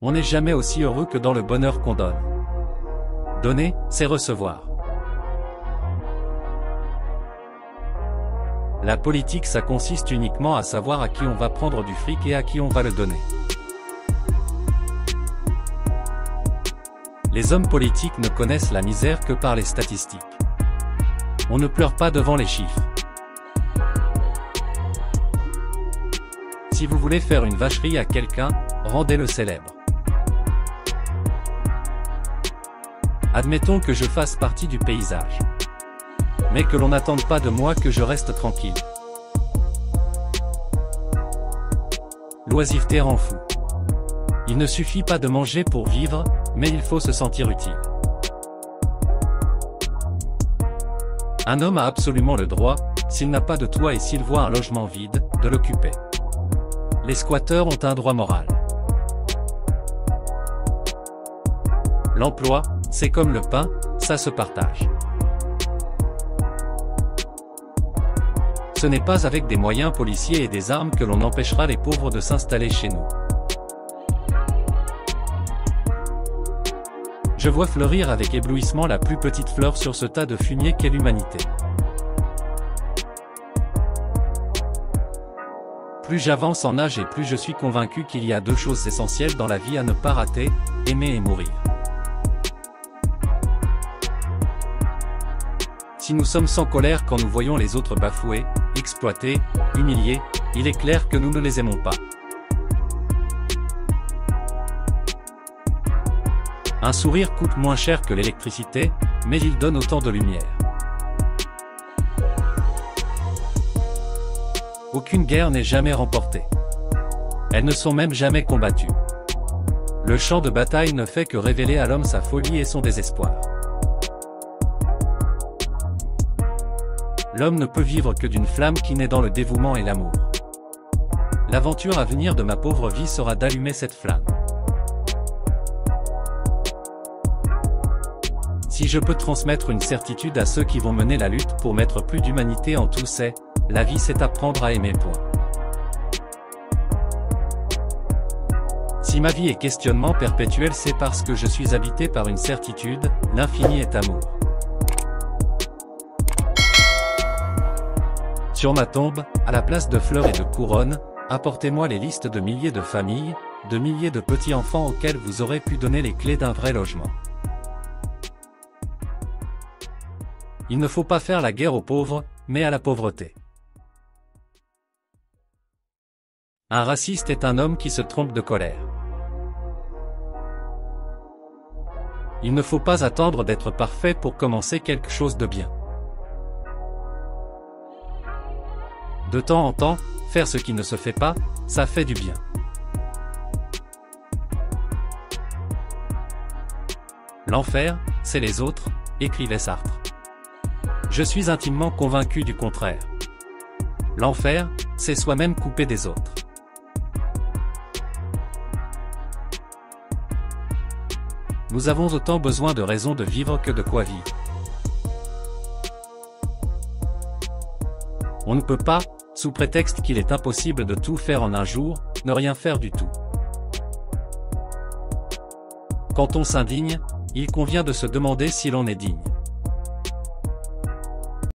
On n'est jamais aussi heureux que dans le bonheur qu'on donne. Donner, c'est recevoir. La politique, ça consiste uniquement à savoir à qui on va prendre du fric et à qui on va le donner. Les hommes politiques ne connaissent la misère que par les statistiques. On ne pleure pas devant les chiffres. Si vous voulez faire une vacherie à quelqu'un, rendez-le célèbre. Admettons que je fasse partie du paysage. Mais que l'on n'attende pas de moi que je reste tranquille. L'oisiveté rend fou. Il ne suffit pas de manger pour vivre, mais il faut se sentir utile. Un homme a absolument le droit, s'il n'a pas de toit et s'il voit un logement vide, de l'occuper. Les squatteurs ont un droit moral. L'emploi, c'est comme le pain, ça se partage. Ce n'est pas avec des moyens policiers et des armes que l'on empêchera les pauvres de s'installer chez nous. Je vois fleurir avec éblouissement la plus petite fleur sur ce tas de fumier qu'est l'humanité. Plus j'avance en âge et plus je suis convaincu qu'il y a deux choses essentielles dans la vie à ne pas rater, aimer et mourir. Si nous sommes sans colère quand nous voyons les autres bafoués, exploités, humiliés, il est clair que nous ne les aimons pas. Un sourire coûte moins cher que l'électricité, mais il donne autant de lumière. Aucune guerre n'est jamais remportée. Elles ne sont même jamais combattues. Le champ de bataille ne fait que révéler à l'homme sa folie et son désespoir. L'homme ne peut vivre que d'une flamme qui naît dans le dévouement et l'amour. L'aventure à venir de ma pauvre vie sera d'allumer cette flamme. Si je peux transmettre une certitude à ceux qui vont mener la lutte pour mettre plus d'humanité en tout, c'est la vie, c'est apprendre à aimer. Si ma vie est questionnement perpétuel, c'est parce que je suis habité par une certitude, l'infini est amour. Sur ma tombe, à la place de fleurs et de couronnes, apportez-moi les listes de milliers de familles, de milliers de petits-enfants auxquels vous aurez pu donner les clés d'un vrai logement. Il ne faut pas faire la guerre aux pauvres, mais à la pauvreté. Un raciste est un homme qui se trompe de colère. Il ne faut pas attendre d'être parfait pour commencer quelque chose de bien. De temps en temps, faire ce qui ne se fait pas, ça fait du bien. L'enfer, c'est les autres, écrivait Sartre. Je suis intimement convaincu du contraire. L'enfer, c'est soi-même coupé des autres. Nous avons autant besoin de raisons de vivre que de quoi vivre. On ne peut pas, sous prétexte qu'il est impossible de tout faire en un jour, ne rien faire du tout. Quand on s'indigne, il convient de se demander si l'on est digne.